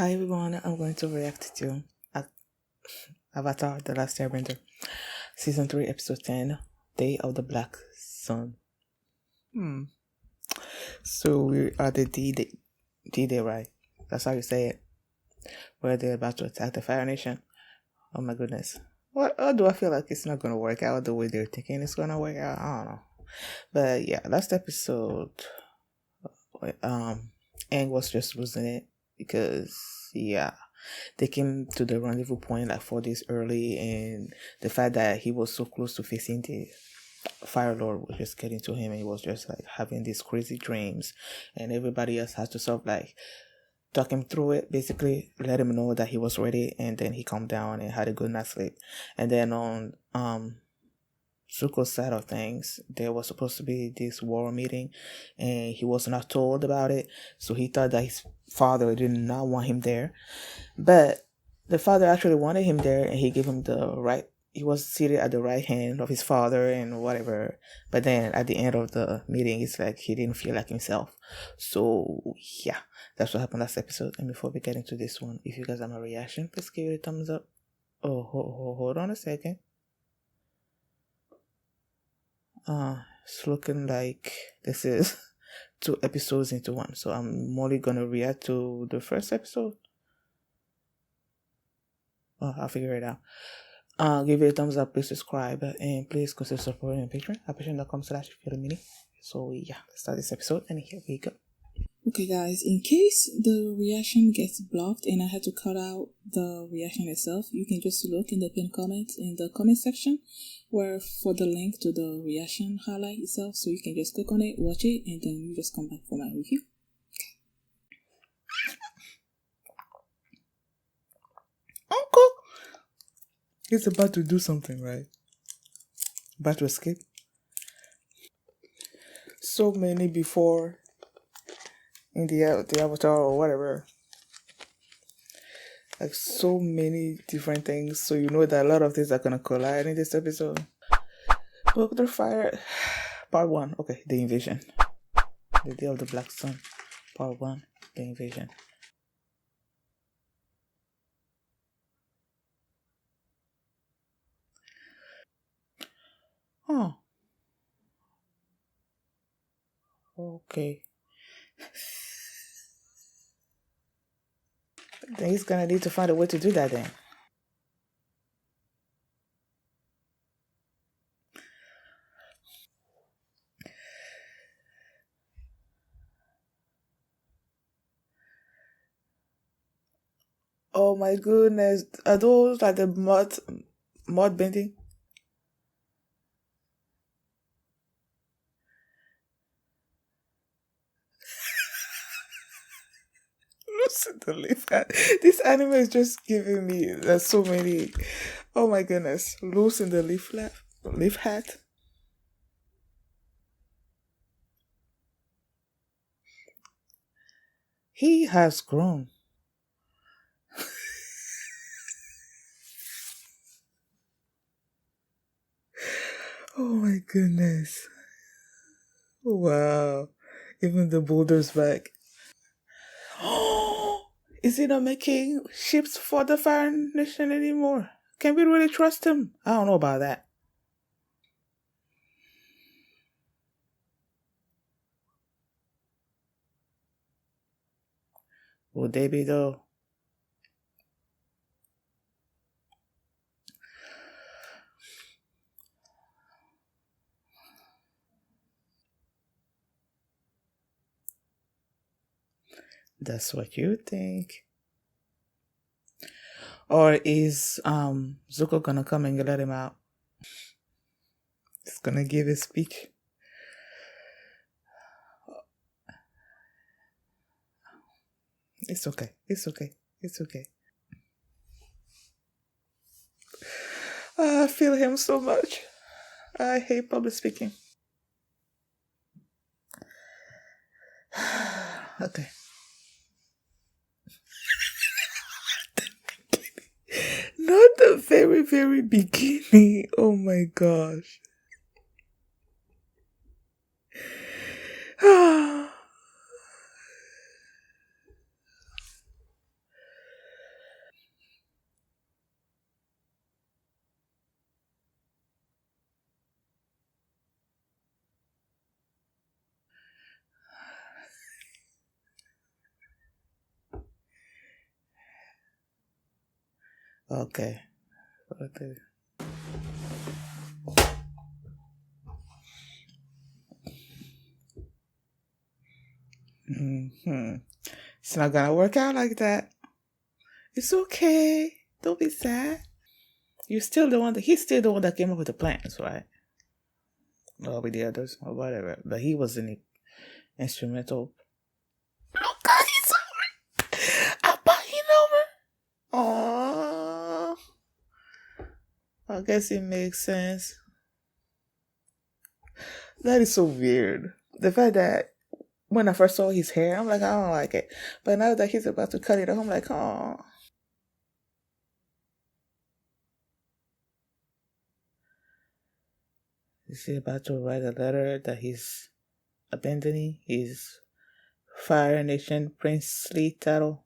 Hi everyone, I'm going to react to Avatar The Last Airbender, Season 3, Episode 10, Day of the Black Sun. So we are the D-Day, right? That's how you say it. Where they're about to attack the Fire Nation. Oh my goodness. What do I feel like it's not going to work out the way they're thinking it's going to work out? I don't know. But yeah, last episode, Aang was just losing it because, yeah, they came to the rendezvous point like 4 days early, and the fact that he was so close to facing the Fire Lord was just getting to him, and he was just like having these crazy dreams, and everybody else had to sort of like talk him through it, basically let him know that he was ready, and then he calmed down and had a good night's sleep. And then on Zuko's side of things, there was supposed to be this war meeting, and he was not told about it, so he thought that his father did not want him there. But the father actually wanted him there, and he gave him the right. He was seated at the right hand of his father and whatever. But then at the end of the meeting, it's like he didn't feel like himself. So yeah, that's what happened last episode. And before we get into this one, if you guys have a reaction, please give it a thumbs up. Oh, hold on a second. It's looking like this is 2 episodes into one. So I'm only gonna react to the first episode. I'll figure it out. Give it a thumbs up, please subscribe, and please consider supporting on Patreon at patreon.com/mini. So yeah, let's start this episode, and here we go. Okay guys, in case the reaction gets blocked and I had to cut out the reaction itself, you can just look in the pinned comment in the comment section where for the link to the reaction highlight itself, so you can just click on it, watch it, and then you just come back for my review. Uncle! He's about to do something, right? About to escape. So many before in the Avatar or whatever. Like so many different things. So you know that a lot of things are gonna collide in this episode. Book the Fire Part 1. Okay, the invasion. The Day of the Black Sun. Part 1. The invasion. Oh. Okay. Then he's gonna need to find a way to do that then. Oh my goodness. Are those like the mud bending? Loosen the leaf hat. This anime is just giving me there's so many. Oh my goodness. Loosen the leaf hat. He has grown. Oh my goodness. Wow. Even the boulder's back. Oh, is he not making ships for the Fire Nation anymore? Can we really trust him? I don't know about that. Would they be though? That's what you think. Or is Zuko gonna come and let him out? He's gonna give his speech. It's okay. It's okay. It's okay. I feel him so much. I hate public speaking. Okay. Not the very, very beginning. Oh my gosh. Okay. Okay. Hmm. It's not gonna work out like that. It's okay. Don't be sad. You're still the one that he's still the one that came up with the plans, right? Or with the others, or whatever. But he was in the instrumental. Oh God, he's over. I'm buying over. Aww. I guess it makes sense. That is so weird. The fact that when I first saw his hair, I'm like, I don't like it. But now that he's about to cut it off, I'm like, oh. Is he about to write a letter that he's abandoning his Fire Nation princely title?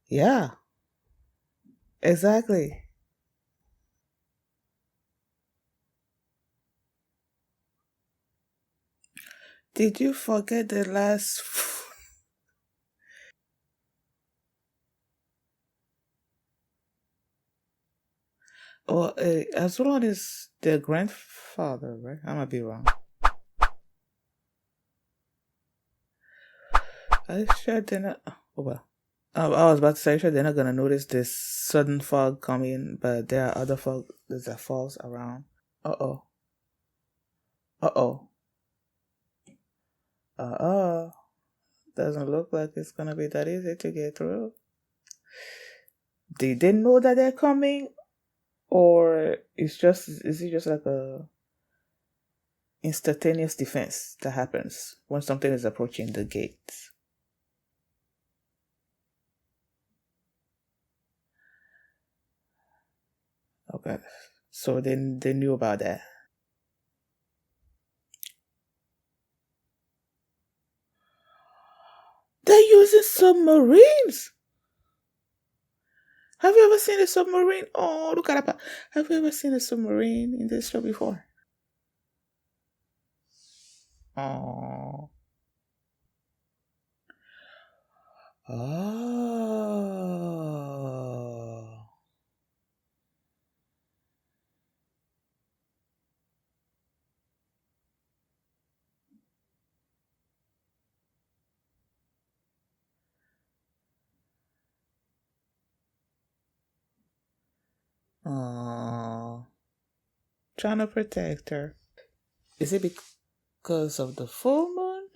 Yeah, exactly. Did you forget the last? Or as well as their grandfather, right? I might be wrong. I sure they're not. Oh well. I was about to say, sure they're not gonna notice this sudden fog coming, but there are other fog that falls around. Uh oh. Uh oh. Uh-oh. Doesn't look like it's gonna be that easy to get through. They didn't know that they're coming, or is it just like a instantaneous defense that happens when something is approaching the gates? Okay. So they knew about that. They're using submarines. Have you ever seen a submarine? Oh, look at that. Have you ever seen a submarine in this show before? Oh. Oh. Oh. Trying to protect her. Is it because of the full moon?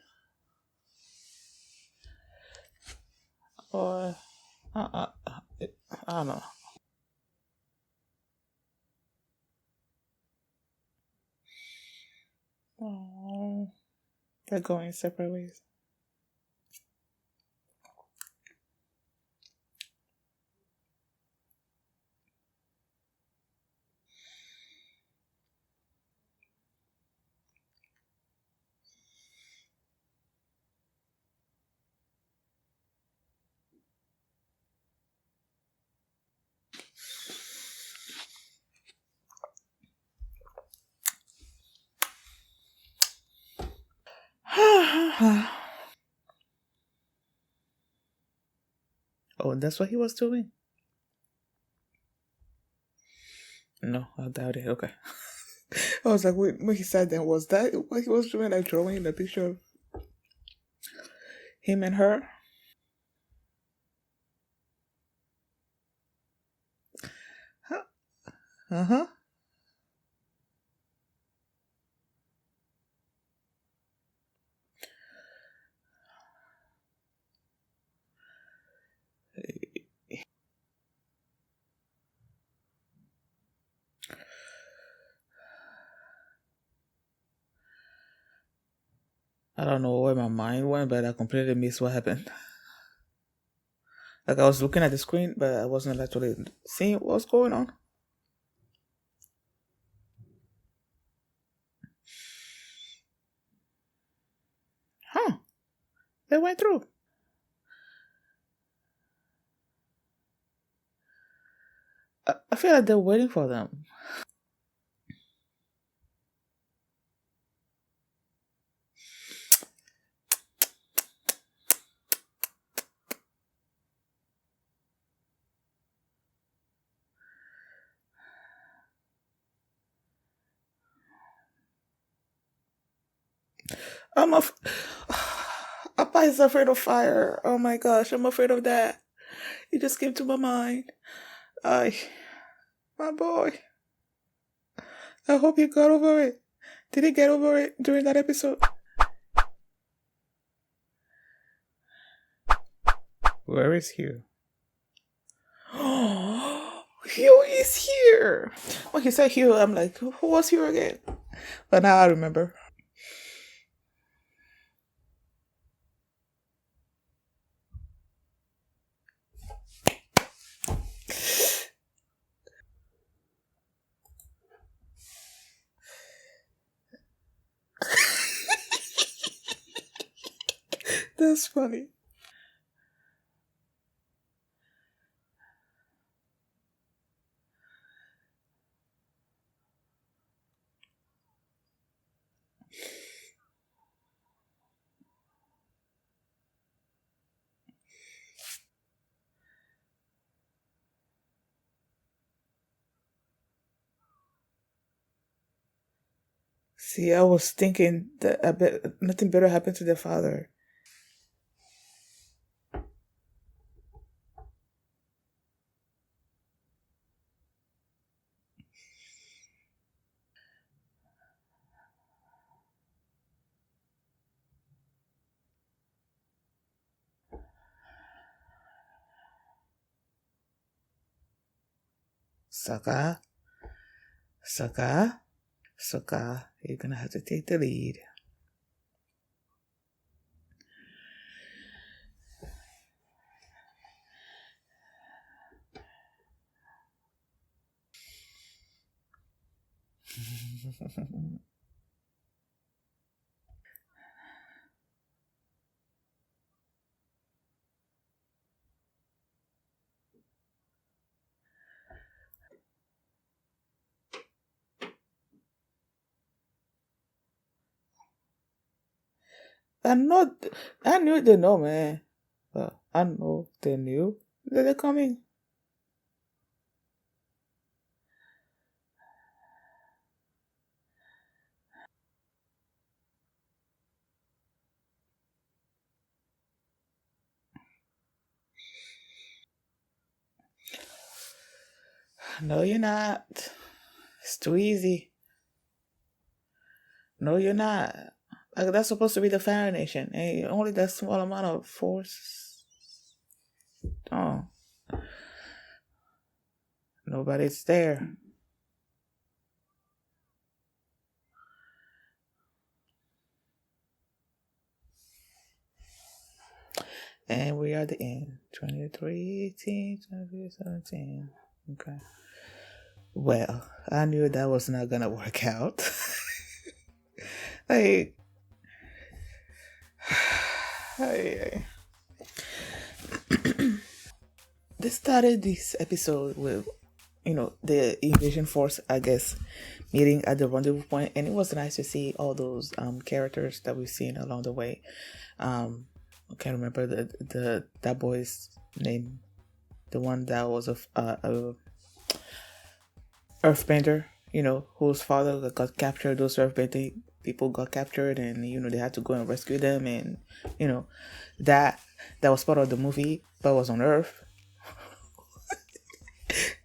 Or I don't know. Oh, they're going separate ways. Oh, that's what he was doing? No, I doubt it. Okay. I was like, wait, when he said that, was that what he was doing? Like drawing the picture of him and her? Uh huh. I don't know where my mind went, but I completely missed what happened. Like I was looking at the screen, but I wasn't actually seeing what's going on. Huh? They went through. I feel like they're waiting for them. I'm af- Appa is afraid of fire. Oh my gosh, I'm afraid of that. It just came to my mind. I, my boy. I hope you got over it. Did he get over it during that episode? Where is Hugh? Hugh is here. When he said Hugh, I'm like, who was Hugh again? But now I remember. That's funny. See, I was thinking that I bet nothing better happened to the father. Sokka, Sokka, Sokka, you're gonna have to take the lead. I'm not. I knew they know, man. I know they knew that they're coming. No, you're not. It's too easy. No, you're not. Like that's supposed to be the Fire Nation, and only that small amount of force. Oh, nobody's there. And we are at the end. 23, 18, 17. Okay. Well, I knew that was not gonna work out. like, I, they started this episode with, the invasion force, I guess, meeting at the rendezvous point, and it was nice to see all those characters that we've seen along the way. I can't remember that boy's name, the one that was a earthbender, whose father got captured. Those earthbending people got captured, and they had to go and rescue them, and that was part of the movie, but was on Earth.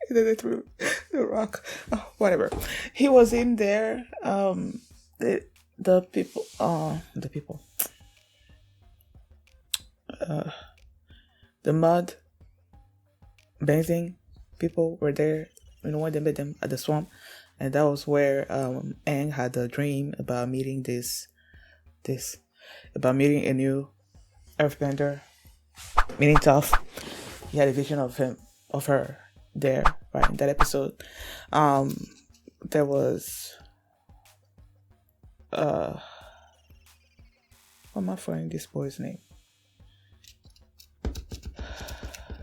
And then they threw the rock. Oh, whatever. He was in there. The people. The people. The mud bending people were there. When they met them at the swamp, and that was where Aang had a dream about meeting about meeting a new earthbender, meeting Toph. He had a vision of her there, right, in that episode. There was what am I finding this boy's name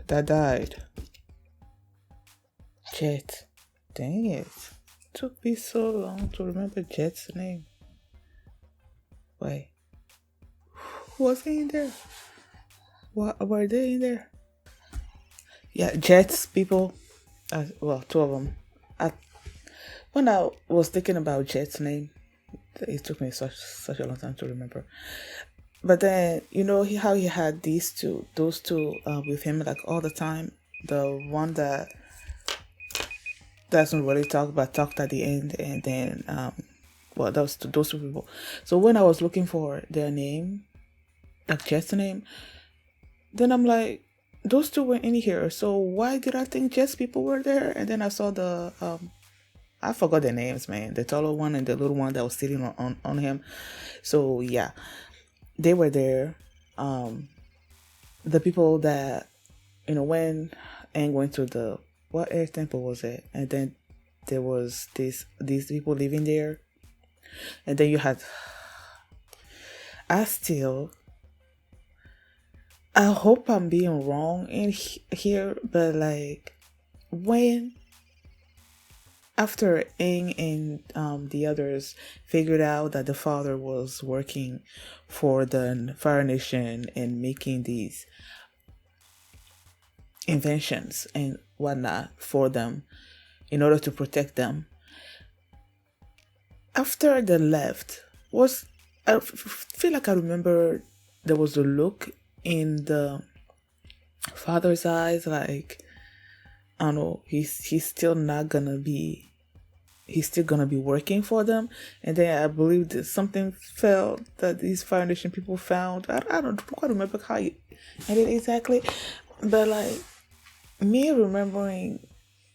that died? Jet. Dang it. Took me so long to remember Jet's name. Wait. Who was he in there? What were they in there? Yeah, Jet's people. Well, two of them. When I was thinking about Jet's name, It took me such a long time to remember. But then how he had those two with him like all the time. The one that doesn't really talk but talked at the end, and then well, those two people. So when I was looking for their name, like Jess' name, then I'm like, those two were in here. So why did I think Jess people were there? And then I saw the I forgot their names, man. The taller one and the little one that was sitting on him. So yeah, they were there. The people that when Aang went to the what air temple was it, and then there was these people living there, and then you had. I hope I'm being wrong in here, but like when after Aang and the others figured out that the father was working for the Fire Nation and making these inventions and whatnot for them in order to protect them. After they left, I feel like I remember there was a look in the father's eyes, like I don't know, he's still gonna be working for them. And then I believe that something fell that these Fire Nation people found. I don't quite remember how it ended exactly, but like me remembering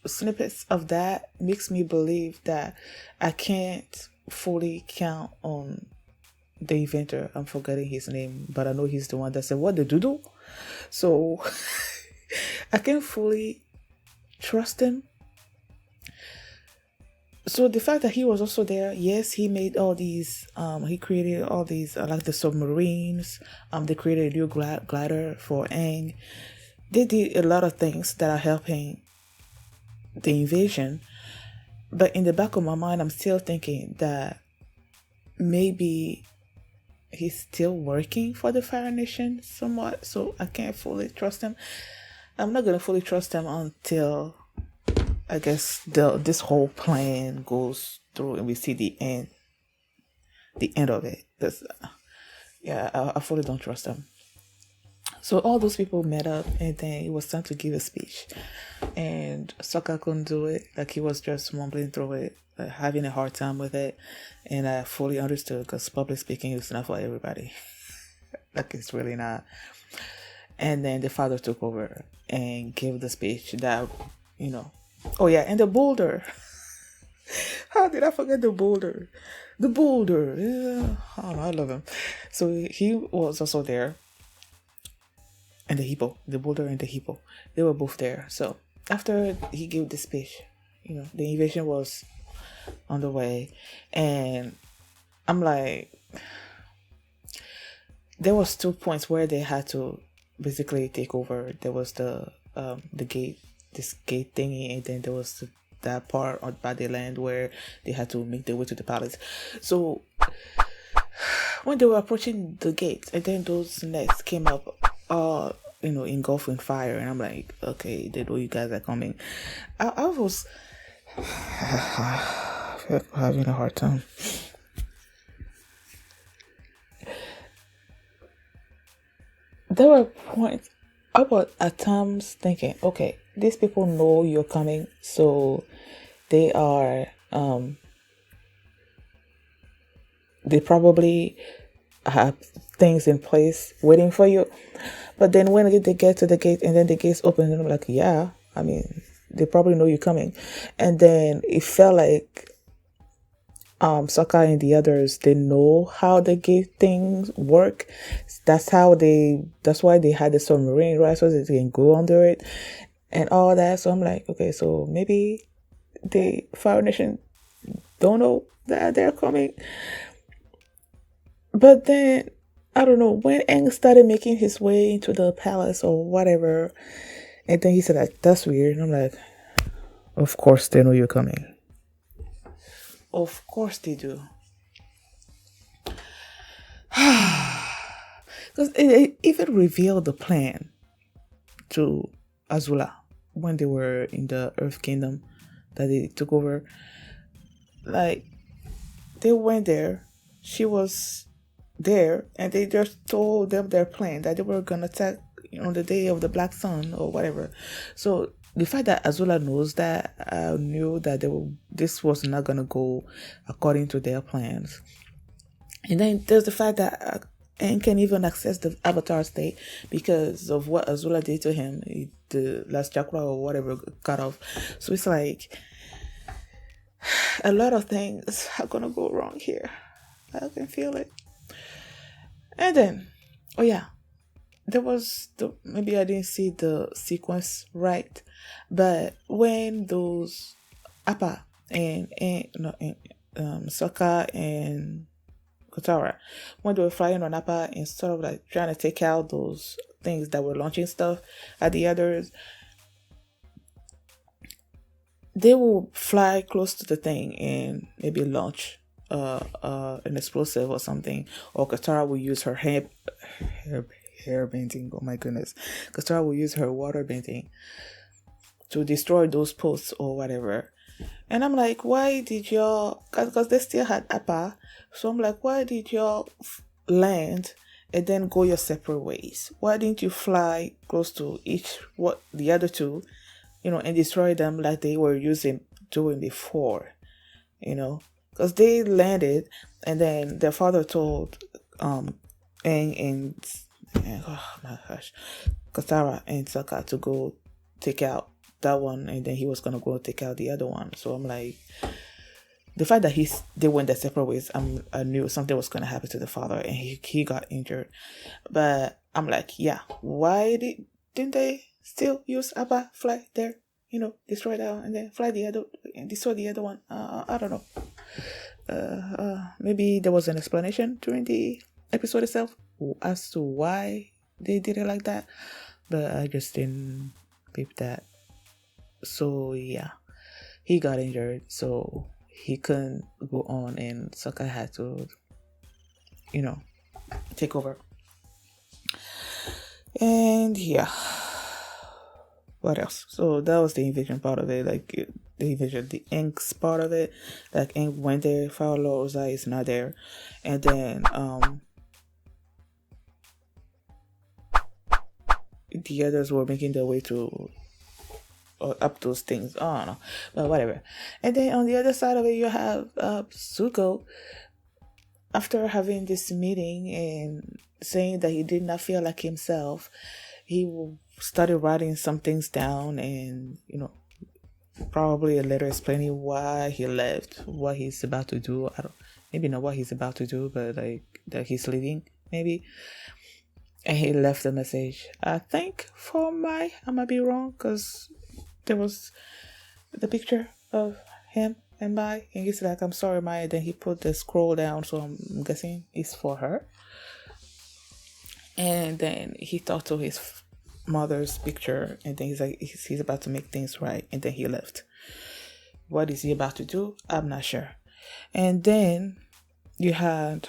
snippets of that makes me believe that I can't fully count on the inventor. I'm forgetting his name, but I know he's the one that said, "What the doodle?" So I can't fully trust him. So the fact that he was also there, yes, he made all these. He created all these, like the submarines. They created a new glider for Aang. They did a lot of things that are helping the invasion. But in the back of my mind, I'm still thinking that maybe he's still working for the Fire Nation somewhat. So I can't fully trust him. I'm not gonna fully trust him until I guess this whole plan goes through and we see the end of it. Because I fully don't trust him. So all those people met up, and then it was time to give a speech, and Sokka couldn't do it. Like he was just mumbling through it, having a hard time with it, and I fully understood because public speaking is not for everybody. Like it's really not. And then the father took over and gave the speech that Oh yeah, and the boulder. How did I forget the boulder? The boulder. Yeah, I don't know, I love him. So he was also there. And the hippo, the boulder and the hippo, they were both there. So after he gave the speech, the invasion was on the way, and I'm like, there was 2 points where they had to basically take over. There was the gate, this gate thingy, and then there was that part on by the land where they had to make their way to the palace. So when they were approaching the gate, and then those nets came up, engulfed in fire, and I'm like, okay, they know you guys are coming. I was having a hard time. There were points I was at times thinking, okay, these people know you're coming, so they are they probably have things in place waiting for you. But then when they get to the gate and then the gates open, and I'm like, yeah, I mean, they probably know you're coming. And then it felt like Sokka and the others, they know how the gate things work. That's why they had the submarine, right? So they can go under it and all that. So I'm like, okay, so maybe the Fire Nation don't know that they're coming. But then, I don't know, when Aang started making his way into the palace or whatever, and then he said, like, that's weird. And I'm like, of course they know you're coming. Of course they do. Because it even revealed the plan to Azula when they were in the Earth Kingdom that they took over. Like, they went there. She was there, and they just told them their plan that they were gonna attack on the day of the Black Sun or whatever. So the fact that Azula knows that, knew that this was not gonna go according to their plans. And then there's the fact that Aang can even access the Avatar state because of what Azula did to him. The last chakra or whatever cut off. So it's like a lot of things are gonna go wrong here. I can feel it. And then, oh yeah, there was maybe I didn't see the sequence right, but when those Appa and Sokka and Katara, when they were flying on Appa and sort of like trying to take out those things that were launching stuff at the others, they will fly close to the thing and maybe launch an explosive or something, or Katara will use her hair bending. Oh my goodness, Katara will use her water bending to destroy those posts or whatever. And I'm like, why did y'all? Because they still had Appa, so I'm like, why did y'all land and then go your separate ways? Why didn't you fly close to the other two, and destroy them like they were doing before, Because they landed, and then their father told Aang and oh my gosh, Katara and Sokka to go take out that one, and then he was gonna go take out the other one. So I'm like, the fact that they went their separate ways, I knew something was gonna happen to the father, and he got injured. But I'm like, yeah, why didn't they still use Appa, fly there, destroy that one, and then fly the other and destroy the other one? I don't know. Maybe there was an explanation during the episode itself as to why they did it like that, but I just didn't peep that. So yeah, he got injured, so he couldn't go on, and Sokka had to, take over. And yeah, what else? So that was the invasion part of it, like the invasion, the Aang's part of it. Like Aang went there, Fire Lord Ozai is not there, and then the others were making their way to up those things. I don't know, but whatever. And then on the other side of it, you have Zuko. After having this meeting and saying that he did not feel like himself, he started writing some things down, and probably a letter explaining why he left, what he's about to do. Maybe not what he's about to do, but like that he's leaving, maybe. And he left a message. I think for Mai, I might be wrong, because there was the picture of him and Mai, and he's like, "I'm sorry, Mai." And then he put the scroll down, so I'm guessing it's for her. And then he talked to his mother's picture, and then he's like, he's about to make things right, and then he left. What is he about to do? I'm not sure. And then you had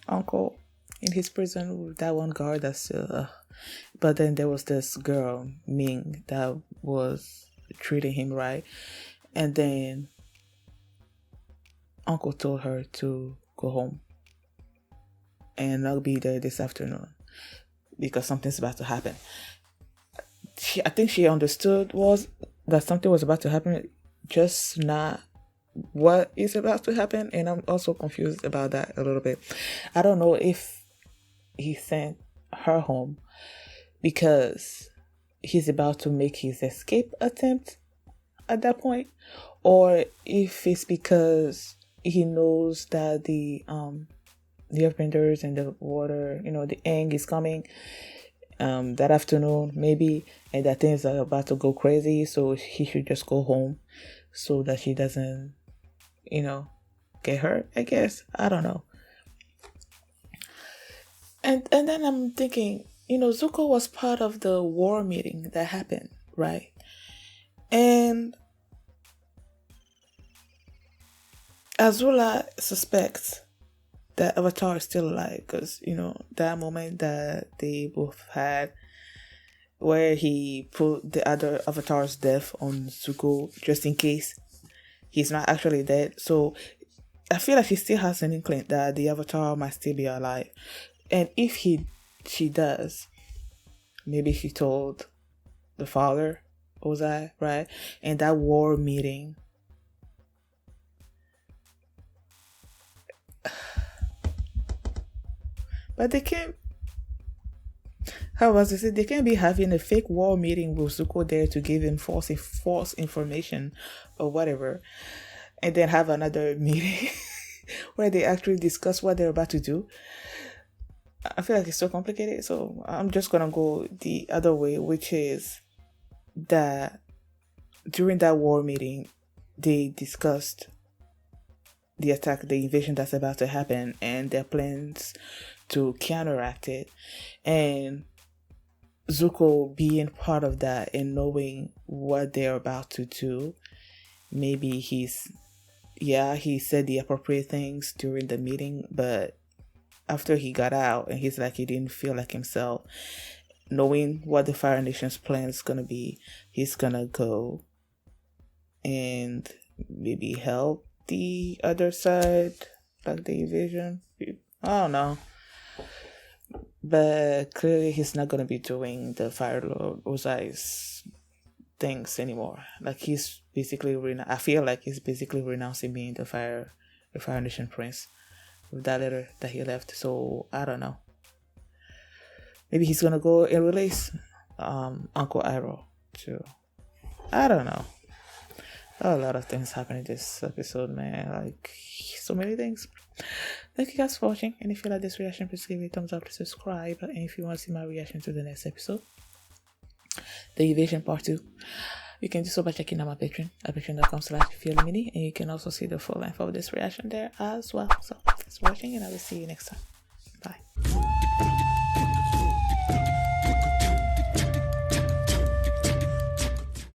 Uncle in his prison with that one guard that's still. But then there was this girl, Ming, that was treating him right. And then Uncle told her to go home. And I'll be there this afternoon because something's about to happen. I think she understood that something was about to happen, just not what is about to happen. And I'm also confused about that a little bit. I don't know if he sent her home because he's about to make his escape attempt at that point, or if it's because he knows that the airbenders and the water, the Aang is coming that afternoon, maybe, and that things are about to go crazy, so he should just go home so that she doesn't, get hurt, I guess. I don't know. And then I'm thinking, Zuko was part of the war meeting that happened, right? And Azula suspects that Avatar is still alive because, that moment that they both had where he put the other Avatar's death on Zuko just in case he's not actually dead. So I feel like he still has an inkling that the Avatar might still be alive. And if she does, maybe she told the father, Ozai, right? And that war meeting. But they can't. How was it? They can't be having a fake war meeting with Zuko there to give him false information or whatever, and then have another meeting where they actually discuss what they're about to do. I feel like it's so complicated, so I'm just gonna go the other way, which is that during that war meeting, they discussed the attack, the invasion that's about to happen, and their plans to counteract it. And Zuko being part of that and knowing what they're about to do, maybe he said the appropriate things during the meeting, but after he got out and he's like, he didn't feel like himself, knowing what the Fire Nation's plan is gonna be, he's gonna go and maybe help the other side, like the invasion. I don't know. But clearly he's not gonna be doing the Fire Lord Ozai's things anymore. Like he's basically I feel like he's basically renouncing being the Fire Nation Prince with that letter that he left. So I don't know. Maybe he's gonna go and release Uncle Iroh too. I don't know. A lot of things happen in this episode, man. Like so many things. Thank you guys for watching, and if you like this reaction, please give it a thumbs up, to subscribe, and if you want to see my reaction to the next episode, the Invasion Part 2, you can do so by checking out my Patreon at patreon.com/feelmini, and you can also see the full length of this reaction there as well. So thanks for watching, and I will see you next time.